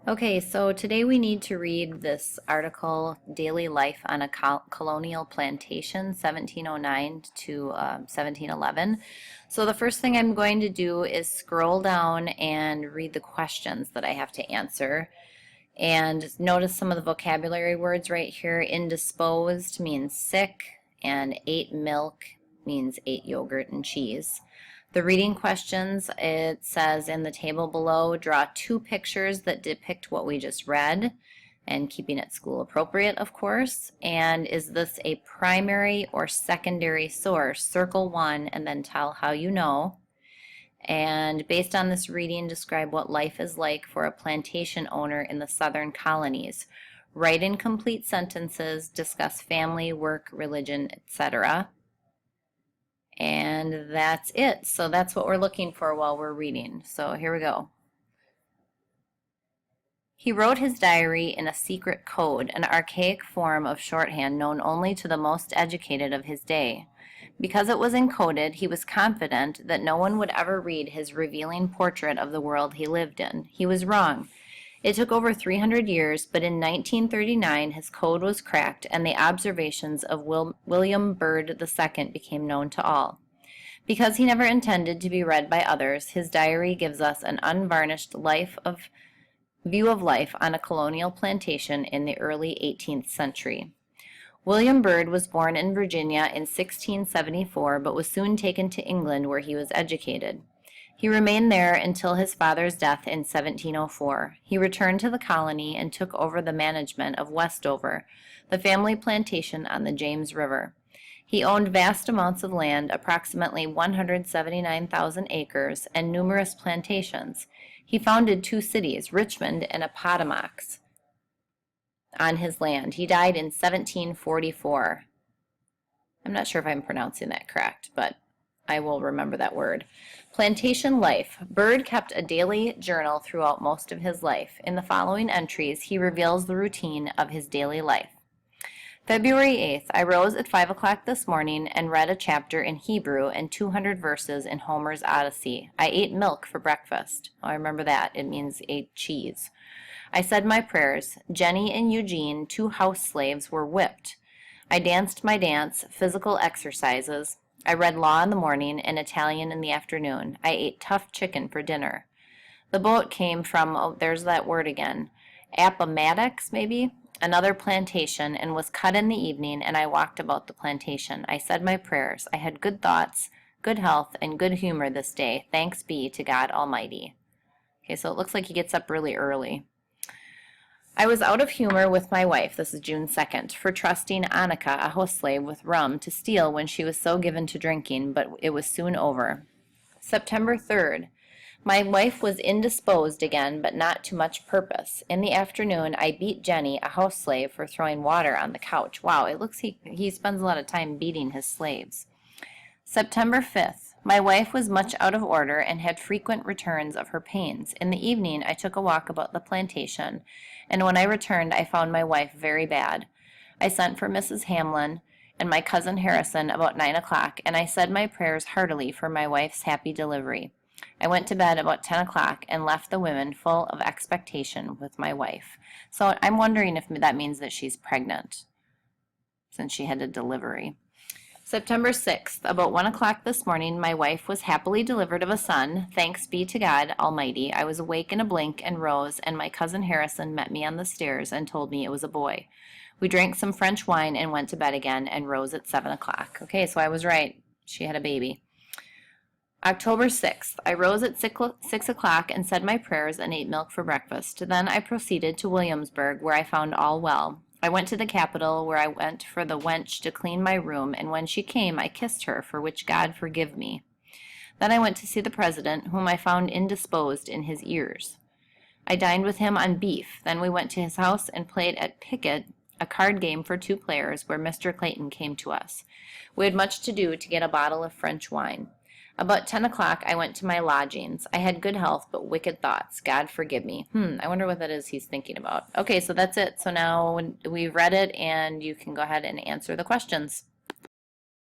Okay, so today we need to read this article, Daily Life on a Colonial Plantation, 1709 to 1711. So the first thing I'm going to do is scroll down and read the questions that I have to answer. And notice some of the vocabulary words right here. Indisposed means sick, and ate milk means ate yogurt and cheese. The reading questions, it says in the table below, draw two pictures that depict what we just read, and keeping it school appropriate, of course. And is this a primary or secondary source? Circle one and then tell how you know. And based on this reading, describe what life is like for a plantation owner in the southern colonies. Write in complete sentences, discuss family, work, religion, etc. And that's it. So that's what we're looking for while we're reading. So here we go. He wrote his diary in a secret code, an archaic form of shorthand known only to the most educated of his day. Because it was encoded, he was confident that no one would ever read his revealing portrait of the world he lived in. He was wrong. It took over 300 years, but in 1939 his code was cracked and the observations of William Byrd II became known to all. Because he never intended to be read by others, his diary gives us an unvarnished view of life on a colonial plantation in the early 18th century. William Byrd was born in Virginia in 1674, but was soon taken to England where he was educated. He remained there until his father's death in 1704. He returned to the colony and took over the management of Westover, the family plantation on the James River. He owned vast amounts of land, approximately 179,000 acres, and numerous plantations. He founded two cities, Richmond and Appomattox, on his land. He died in 1744. I'm not sure if I'm pronouncing that correct, but I will remember that word. Plantation life. Byrd kept a daily journal throughout most of his life. In the following entries, he reveals the routine of his daily life. February 8th, I rose at 5 o'clock this morning and read a chapter in Hebrew and 200 verses in Homer's Odyssey. I ate milk for breakfast. Oh, I remember that. It means ate cheese. I said my prayers. Jenny and Eugene, two house slaves, were whipped. I danced my dance, physical exercises. I read law in the morning and Italian in the afternoon. I ate tough chicken for dinner. The boat came from, oh, there's that word again, Appomattox, maybe? Another plantation, and was cut in the evening, and I walked about the plantation. I said my prayers. I had good thoughts, good health, and good humor this day. Thanks be to God Almighty. Okay, so it looks like he gets up really early. I was out of humor with my wife, this is June 2nd, for trusting Annika, a house slave, with rum to steal when she was so given to drinking, but it was soon over. September 3rd. My wife was indisposed again, but not to much purpose. In the afternoon, I beat Jenny, a house slave, for throwing water on the couch. Wow, it looks he spends a lot of time beating his slaves. September 5th. My wife was much out of order and had frequent returns of her pains. In the evening, I took a walk about the plantation, and when I returned, I found my wife very bad. I sent for Mrs. Hamlin and my cousin Harrison about 9 o'clock, and I said my prayers heartily for my wife's happy delivery. I went to bed about 10 o'clock and left the women full of expectation with my wife. So I'm wondering if that means that she's pregnant, since she had a delivery. September 6th, about 1 o'clock this morning, my wife was happily delivered of a son. Thanks be to God Almighty. I was awake in a blink and rose, and my cousin Harrison met me on the stairs and told me it was a boy. We drank some French wine and went to bed again and rose at 7 o'clock. Okay, so I was right. She had a baby. October 6th, I rose at 6 o'clock and said my prayers and ate milk for breakfast. Then I proceeded to Williamsburg, where I found all well. I went to the capital, where I went for the wench to clean my room, and when she came, I kissed her, for which God forgive me. Then I went to see the president, whom I found indisposed in his ears. I dined with him on beef. Then we went to his house and played at piquet, a card game for two players, where Mr. Clayton came to us. We had much to do to get a bottle of French wine. About 10 o'clock, I went to my lodgings. I had good health, but wicked thoughts. God forgive me. I wonder what that is he's thinking about. Okay, so that's it. So now we've read it, and you can go ahead and answer the questions.